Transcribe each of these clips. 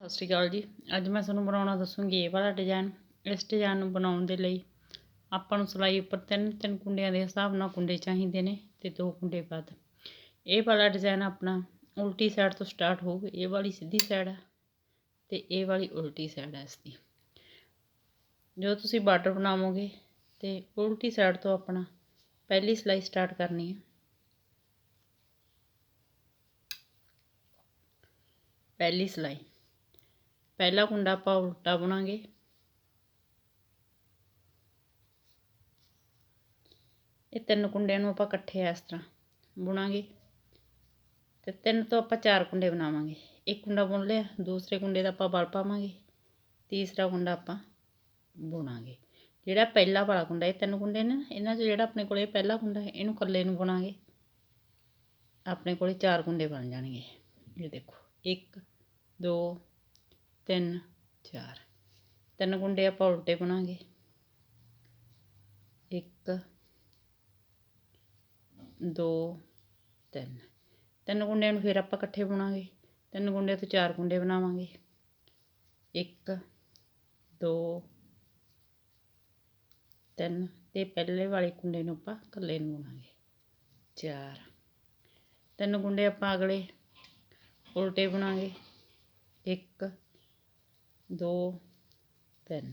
ਸਤਿ ਸ਼੍ਰੀ ਅਕਾਲ ਜੀ। ਅੱਜ ਮੈਂ ਤੁਹਾਨੂੰ ਬਣਾਉਣਾ ਦੱਸੂਗੀ ਇਹ ਵਾਲਾ ਡਿਜ਼ਾਈਨ। ਇਸ ਡਿਜ਼ਾਈਨ ਨੂੰ ਬਣਾਉਣ ਦੇ ਲਈ ਆਪਾਂ ਨੂੰ ਸਿਲਾਈ ਉੱਪਰ ਤਿੰਨ ਕੁੰਡਿਆਂ ਦੇ ਹਿਸਾਬ ਨਾਲ ਕੁੰਡੇ ਚਾਹੀਦੇ ਨੇ ਤੇ 2 ਕੁੰਡੇ ਵੱਧ। ਇਹ ਵਾਲਾ ਡਿਜ਼ਾਈਨ ਆਪਣਾ ਉਲਟੀ ਸਾਈਡ ਤੋਂ ਸਟਾਰਟ ਹੋਊਗਾ। ਇਹ ਵਾਲੀ ਸਿੱਧੀ ਸਾਈਡ ਹੈ ਤੇ ਇਹ ਵਾਲੀ ਉਲਟੀ ਸਾਈਡ ਹੈ ਇਸ ਦੀ। ਜਦੋਂ ਤੁਸੀਂ ਬਾਰਡਰ ਬਣਾਵੋਗੇ ਤੇ ਉਲਟੀ ਸਾਈਡ ਤੋਂ ਆਪਣਾ ਪਹਿਲੀ ਸਿਲਾਈ ਸਟਾਰਟ ਕਰਨੀ ਹੈ। ਪਹਿਲੀ ਸਿਲਾਈ, पहला कुंडा आप उल्टा बुनांगे, ये 3 कुंडियां नूं आपां इकट्ठे इस तरह बुनांगे ते 3 तो आपां 4 कुंडे बनावांगे। एक कुंडा बुन लिया, दूसरे कुंडे दा आपां बल पावांगे, तीसरा कुंडा आपां बुनांगे। जिहड़ा पहला वाला कुंडा ये 3 कुंडे ने इन्हां चों जिहड़ा अपने कोल पहला कुंडा है इहनूं कल्ले नूं बुनांगे। अपने कोल 4 कुंडे बन जाणगे। ये देखो 1 2 3 4 3 कुंडे आप उल्टे बुनांगे। 1 2 3 3 कुंडियां नूं फिर आप इकट्ठे बुनांगे। 3 कुंडे तो 4 कुंडे बनावांगे। 1 2 3 ते पहले वाले कुंडे नूं आपां कल्ले नूं बुनांगे। 4 3 कुंडे आपां अगले उल्टे बुनांगे। 1 2 3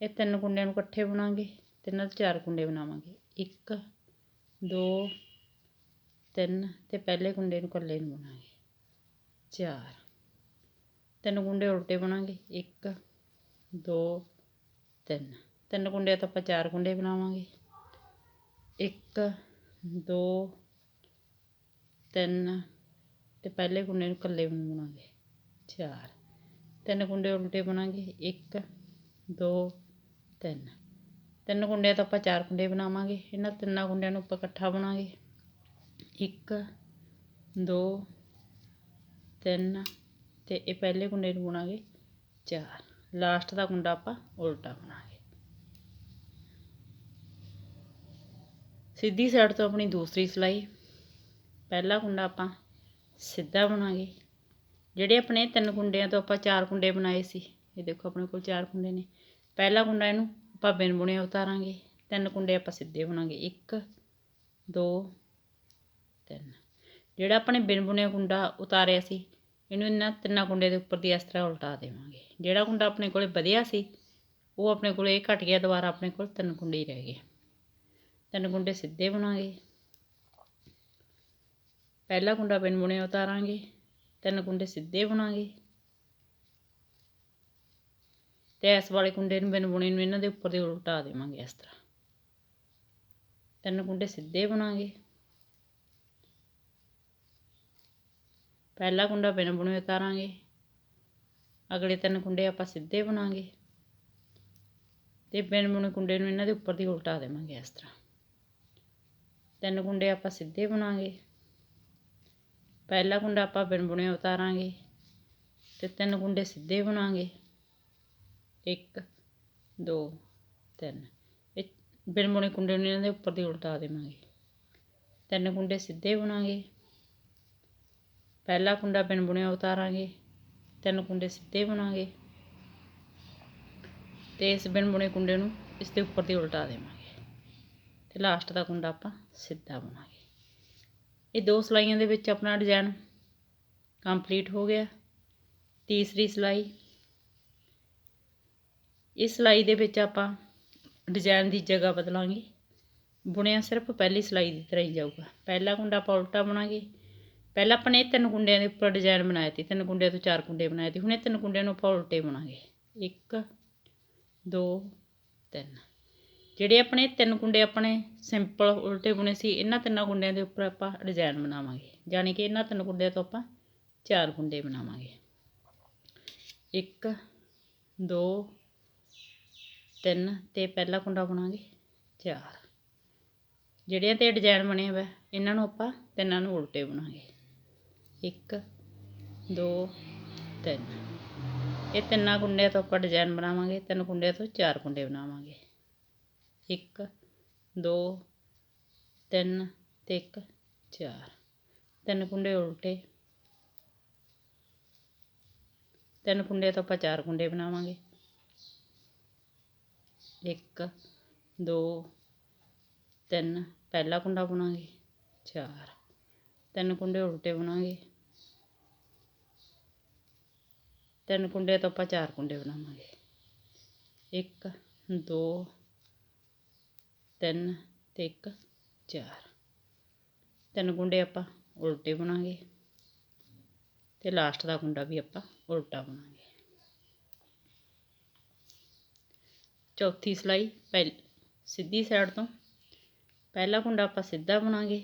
ये 3 कुंडियां नूं इकट्ठे बुनांगे। 3 तो 4 कुंडे बनावांगे। 1 2 3 ते पहले कुंडे नूं कल्ले नूं बुनांगे। 4 3 कुंडे उल्टे बुनांगे। 1 2 3 3 कुंडे तो आपां 4 कुंडे बनावांगे। 1 2 3 ते पहले कुंडे नूं कल्ले नूं बुनांगे। 4 3 कुंडे उल्टे बुनांगे। 1 2 3 3 कुंडे तो आपां 4 कुंडे बनावांगे। इन्हां 3 कुंडियां नूं आपां इकट्ठा बुनांगे। 1 2 3 ते ये पहले कुंडे नूं बुनांगे 4। लास्ट दा कुंडा आपां उल्टा बुनांगे। सीधी साइड तो अपनी दूसरी सिलाई, पहला कुंडा आपां सीधा बुनांगे। ਜਿਹੜੇ ਆਪਣੇ 3 ਕੁੰਡਿਆਂ ਤੋਂ ਆਪਾਂ 4 ਕੁੰਡੇ ਬਣਾਏ ਸੀ, ਇਹ ਦੇਖੋ ਆਪਣੇ ਕੋਲ 4 ਕੁੰਡੇ ਨੇ। ਪਹਿਲਾ ਕੁੰਡਾ ਇਹਨੂੰ ਆਪਾਂ ਬਿਨ ਬੁਣਿਆ ਉਤਾਰਾਂਗੇ। 3 ਕੁੰਡੇ ਆਪਾਂ ਸਿੱਧੇ ਬੁਣਾਂਗੇ। 1 2 3 ਜਿਹੜਾ ਆਪਣੇ ਬਿਨ ਬੁਣਿਆ ਕੁੰਡਾ ਉਤਾਰਿਆ ਸੀ ਇਹਨੂੰ ਇਹਨਾਂ 3 ਕੁੰਡੇ ਦੇ ਉੱਪਰ ਦੀ ਇਸ ਤਰ੍ਹਾਂ ਉਲਟਾ ਦੇਵਾਂਗੇ। ਜਿਹੜਾ ਕੁੰਡਾ ਆਪਣੇ ਕੋਲੇ ਵਧਿਆ ਸੀ ਉਹ ਆਪਣੇ ਕੋਲ ਇਹ ਘਟ ਗਿਆ, ਦੁਬਾਰਾ ਆਪਣੇ ਕੋਲ 3 ਕੁੰਡੇ ਹੀ ਰਹਿ ਗਏ। 3 ਕੁੰਡੇ ਸਿੱਧੇ ਬੁਣਾਂਗੇ। ਪਹਿਲਾ ਕੁੰਡਾ ਬਿਨ ਬੁਣਿਆ ਉਤਾਰਾਂਗੇ। 3 ਕੁੰਡੇ ਸਿੱਧੇ ਬੁਣਾਂਗੇ ਤੇ ਇਸ ਵਾਲੇ ਕੁੰਡੇ ਨੂੰ ਬਿਨ ਬੁਣੇ ਨੂੰ ਇਹਨਾਂ ਦੇ ਉੱਪਰ ਦੇ ਉਲਟਾ ਦੇਵਾਂਗੇ ਇਸ ਤਰ੍ਹਾਂ। 3 ਕੁੰਡੇ ਸਿੱਧੇ ਬੁਣਾਂਗੇ। ਪਹਿਲਾ ਕੁੰਡਾ ਬਿਨ ਬੁਣੇ ਉਤਾਰਾਂਗੇ। ਅਗਲੇ 3 ਕੁੰਡੇ ਆਪਾਂ ਸਿੱਧੇ ਬੁਣਾਂਗੇ ਤੇ ਬਿਨ ਬੁਣੇ ਕੁੰਡੇ ਨੂੰ ਇਹਨਾਂ ਦੇ ਉੱਪਰ ਦੀ ਉਲਟਾ ਦੇਵਾਂਗੇ ਇਸ ਤਰ੍ਹਾਂ। 3 ਕੁੰਡੇ ਆਪਾਂ ਸਿੱਧੇ ਬੁਣਾਂਗੇ। ਪਹਿਲਾ ਕੁੰਡਾ ਆਪਾਂ ਬਿਨ ਬੁਣਿਆ ਉਤਾਰਾਂਗੇ ਤੇ 3 ਕੁੰਡੇ ਸਿੱਧੇ ਬੁਣਾਂਗੇ। 1 2 3 ਇਹ ਬਿਨ ਬੁਣੇ ਕੁੰਡੇ ਨੂੰ ਇਹਨਾਂ ਦੇ ਉੱਪਰ ਦੀ ਉਲਟਾ ਦੇਵਾਂਗੇ। 3 ਕੁੰਡੇ ਸਿੱਧੇ ਬੁਣਾਂਗੇ। ਪਹਿਲਾ ਕੁੰਡਾ ਬਿਨ ਬੁਣਿਆ ਉਤਾਰਾਂਗੇ। 3 ਕੁੰਡੇ ਸਿੱਧੇ ਬੁਣਾਂਗੇ ਤੇ ਇਸ ਬਿਨ ਬੁਣੇ ਕੁੰਡੇ ਨੂੰ ਇਸ ਦੇ ਉੱਪਰ ਦੀ ਉਲਟਾ ਦੇਵਾਂਗੇ ਤੇ ਲਾਸਟ ਦਾ ਕੁੰਡਾ ਆਪਾਂ ਸਿੱਧਾ ਬੁਣਾਂਗੇ। ਇਹ 2 ਸਿਲਾਈਆਂ ਦੇ ਵਿੱਚ ਆਪਣਾ ਡਿਜ਼ਾਈਨ ਕੰਪਲੀਟ ਹੋ ਗਿਆ। ਤੀਸਰੀ ਸਿਲਾਈ, ਇਸ ਸਿਲਾਈ ਦੇ ਵਿੱਚ ਆਪਾਂ ਡਿਜ਼ਾਈਨ ਦੀ ਜਗ੍ਹਾ ਬਦਲਾਂਗੇ। ਬੁਣਿਆ ਸਿਰਫ ਪਹਿਲੀ ਸਿਲਾਈ ਦੀ ਤਰ੍ਹਾਂ ਹੀ ਜਾਊਗਾ। ਪਹਿਲਾ ਕੁੰਡਾ ਆਪਾਂ ਉਲਟਾ ਬੁਣਾਂਗੇ। ਪਹਿਲਾਂ ਆਪਾਂ ਨੇ 3 ਕੁੰਡਿਆਂ ਦੇ ਉੱਪਰ ਡਿਜ਼ਾਈਨ ਬਣਾਇਆ ਸੀ। 3 ਕੁੰਡਿਆਂ ਤੋਂ 4 ਕੁੰਡੇ ਬਣਾਏ ਸੀ। ਹੁਣ ਇਹ 3 ਕੁੰਡਿਆਂ ਨੂੰ ਆਪਾਂ ਉਲਟੇ ਬੁਣਾਂਗੇ। 1 2 3 ਜਿਹੜੇ ਆਪਣੇ 3 ਕੁੰਡੇ ਆਪਣੇ ਸਿੰਪਲ ਉਲਟੇ ਬੁਣੇ ਸੀ ਇਹਨਾਂ 3 ਕੁੰਡਿਆਂ ਦੇ ਉੱਪਰ ਆਪਾਂ ਡਿਜ਼ਾਈਨ ਬਣਾਵਾਂਗੇ। ਜਾਣੀ ਕਿ ਇਹਨਾਂ 3 ਕੁੰਡਿਆਂ ਤੋਂ ਆਪਾਂ 4 ਕੁੰਡੇ ਬਣਾਵਾਂਗੇ। 1 2 3 ਤੇ ਪਹਿਲਾ ਕੁੰਡਾ ਬੁਣਾਂਗੇ 4। ਜਿਹੜਿਆਂ ਤੇ ਡਿਜ਼ਾਈਨ ਬਣੇ ਹੋਏ ਇਹਨਾਂ ਨੂੰ ਆਪਾਂ 3 ਨੂੰ ਉਲਟੇ ਬੁਣਾਂਗੇ। 1 2 3 ਇਹ 3 ਕੁੰਡਿਆਂ ਤੋਂ ਆਪਾਂ ਡਿਜ਼ਾਈਨ ਬਣਾਵਾਂਗੇ। 3 ਕੁੰਡਿਆਂ ਤੋਂ 4 ਕੁੰਡੇ ਬਣਾਵਾਂਗੇ। 1 2 3 ਤੇ 1 4 3 ਕੁੰਡੇ ਉਲਟੇ 3 ਕੁੰਡੇ ਤੋਂ ਆਪਾਂ 4 ਕੁੰਡੇ ਬਣਾਵਾਂਗੇ। 1 2 3 ਪਹਿਲਾ ਕੁੰਡਾ ਬੁਣਾਂਗੇ, 4 3 ਕੁੰਡੇ ਉਲਟੇ ਬੁਣਾਂਗੇ, 3 ਕੁੰਡੇ ਤੋਂ ਆਪਾਂ 4 ਕੁੰਡੇ ਬਣਾਵਾਂਗੇ। 1 2 3 ਤੇ 1 4 3 ਕੁੰਡੇ ਆਪਾਂ ਉਲਟੇ ਬੁਣਾਂਗੇ ਤੇ ਲਾਸਟ ਦਾ ਕੁੰਡਾ ਵੀ ਆਪਾਂ ਉਲਟਾ ਬੁਣਾਂਗੇ। ਚੌਥੀ ਸਿਲਾਈ ਸਿੱਧੀ ਸਾਈਡ ਤੋਂ ਪਹਿਲਾ ਕੁੰਡਾ ਆਪਾਂ ਸਿੱਧਾ ਬੁਣਾਂਗੇ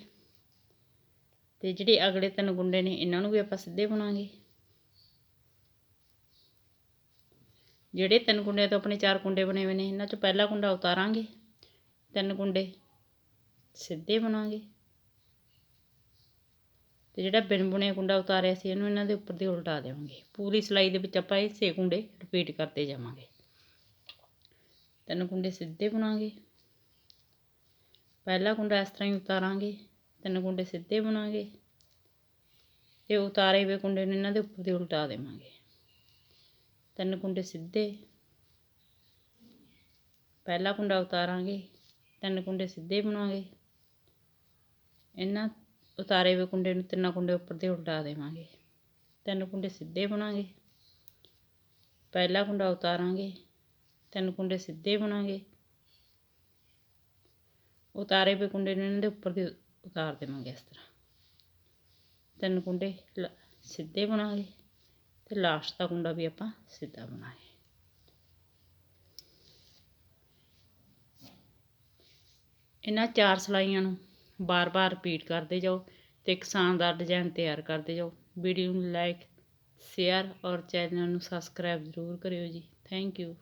ਤੇ ਜਿਹੜੇ ਅਗਲੇ 3 ਕੁੰਡੇ ਨੇ ਇਹਨਾਂ ਨੂੰ ਵੀ ਆਪਾਂ ਸਿੱਧੇ ਬੁਣਾਂਗੇ। ਜਿਹੜੇ 3 ਕੁੰਡਿਆਂ ਤੋਂ ਆਪਣੇ 4 ਕੁੰਡੇ ਬਣੇ ਹੋਏ ਨੇ ਇਹਨਾਂ 'ਚੋਂ ਪਹਿਲਾ ਕੁੰਡਾ ਉਤਾਰਾਂਗੇ, 3 ਕੁੰਡੇ ਸਿੱਧੇ ਬੁਣਾਂਗੇ ਤੇ ਜਿਹੜਾ ਬਿਨ ਬੁਣਿਆ ਕੁੰਡਾ ਉਤਾਰਿਆ ਸੀ ਇਹਨੂੰ ਇਹਨਾਂ ਦੇ ਉੱਪਰ ਦੀ ਉਲਟਾ ਦੇਵਾਂਗੇ। ਪੂਰੀ ਸਿਲਾਈ ਦੇ ਵਿੱਚ ਆਪਾਂ ਇਹ 6 ਕੁੰਡੇ ਰਿਪੀਟ ਕਰਦੇ ਜਾਵਾਂਗੇ। 3 ਕੁੰਡੇ ਸਿੱਧੇ ਬੁਣਾਂਗੇ, ਪਹਿਲਾ ਕੁੰਡਾ ਇਸ ਤਰ੍ਹਾਂ ਹੀ ਉਤਾਰਾਂਗੇ, 3 ਕੁੰਡੇ ਸਿੱਧੇ ਬੁਣਾਂਗੇ ਤੇ ਉਤਾਰੇ ਹੋਏ ਕੁੰਡੇ ਨੂੰ ਇਹਨਾਂ ਦੇ ਉੱਪਰ ਦੀ ਉਲਟਾ ਦੇਵਾਂਗੇ। 3 ਕੁੰਡੇ ਸਿੱਧੇ, ਪਹਿਲਾ ਕੁੰਡਾ ਉਤਾਰਾਂਗੇ, 3 ਕੁੰਡੇ ਸਿੱਧੇ ਬੁਣਾਂਗੇ, ਇਹਨਾਂ ਉਤਾਰੇ ਹੋਏ ਕੁੰਡੇ ਨੂੰ 3 ਕੁੰਡੇ ਉੱਪਰ ਦੀ ਉਲਟਾ ਦੇਵਾਂਗੇ। 3 ਕੁੰਡੇ ਸਿੱਧੇ ਬੁਣਾਂਗੇ, ਪਹਿਲਾ ਕੁੰਡਾ ਉਤਾਰਾਂਗੇ, 3 ਕੁੰਡੇ ਸਿੱਧੇ ਬੁਣਾਂਗੇ, ਉਤਾਰੇ ਹੋਏ ਕੁੰਡੇ ਨੂੰ ਇਹਨਾਂ ਦੇ ਉੱਪਰ ਦੀ ਉਤਾਰ ਦੇਵਾਂਗੇ ਇਸ ਤਰ੍ਹਾਂ। 3 ਕੁੰਡੇ ਸਿੱਧੇ ਬੁਣਾਂਗੇ ਤੇ ਲਾਸਟ ਦਾ ਕੁੰਡਾ ਵੀ ਆਪਾਂ ਸਿੱਧਾ ਬੁਣਾਂਗੇ। ਇਹਨਾਂ 4 ਸਿਲਾਈਆਂ ਨੂੰ ਬਾਰ-ਬਾਰ ਰਿਪੀਟ ਕਰਦੇ ਜਾਓ ਤੇ ਇੱਕ ਸ਼ਾਨਦਾਰ ਡਿਜ਼ਾਈਨ ਤਿਆਰ ਕਰਦੇ ਜਾਓ। ਵੀਡੀਓ ਨੂੰ ਲਾਈਕ, ਸ਼ੇਅਰ ਔਰ ਚੈਨਲ ਨੂੰ ਸਬਸਕ੍ਰਾਈਬ ਜ਼ਰੂਰ ਕਰਿਓ ਜੀ। Thank you.